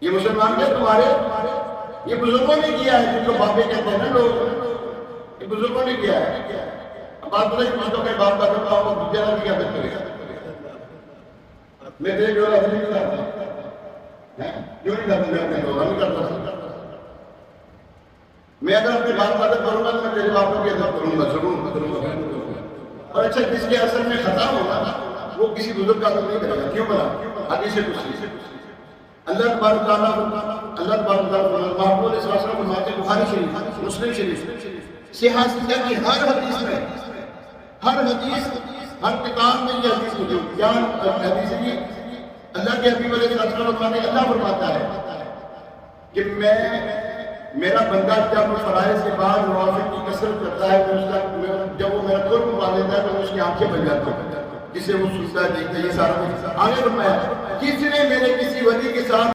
یہ مسلمان کیا تمہارے، یہ بزرگوں نے کیا ہے، جن کو بابے کہتے ہیں نا لوگ، یہ بزرگوں نے کیا ہے۔ اب بات پتہ کہ مردوں کے باپ کا کرتا ہوں دوسرے نہ کیا بہتر ہے، میں دیکھ رہا ہوں نہیں کرتا، کیوں نہیں کرتا؟ میں اپنے دوبارہ نہیں کرتا۔ میں اگر اپنے باپ کا ادب کروں گا تو میں تیرے باپ کی ادب کروں گا، ضرور کروں گا۔ اور اچھا جس کے اثر میں خطا ہوگا وہ کسی بزرگ کا ادب نہیں کرے گا، کیوں بنا؟ حدیث قدسی اللہ تبارک تعالیٰ محمود صلی اللہ علیہ وسلم فرماتے ہیں، بخاری شریف، مسلم شریف صحیح سنت کی ہر حدیث میں، ہر حدیث، ہر کتاب میں یہ حدیث موجود ہے۔ کیا حدیث ہے یہ؟ اللہ کے حبیب علیہ السلام فرماتے ہیں، اللہ فرماتا ہے کہ میرا بندہ جب فرائض کے بعد نوافل کی کثرت کرتا ہے تو اس کا جب وہ میرا قرب پا لیتا ہے تو اس کی آنکھیں بن جاتی ہیں، جسے وہ سنتا ہے، دیکھتا ہے، یہ سارا آگے فرمایا کس نے میرے کسی ولی کے ساتھ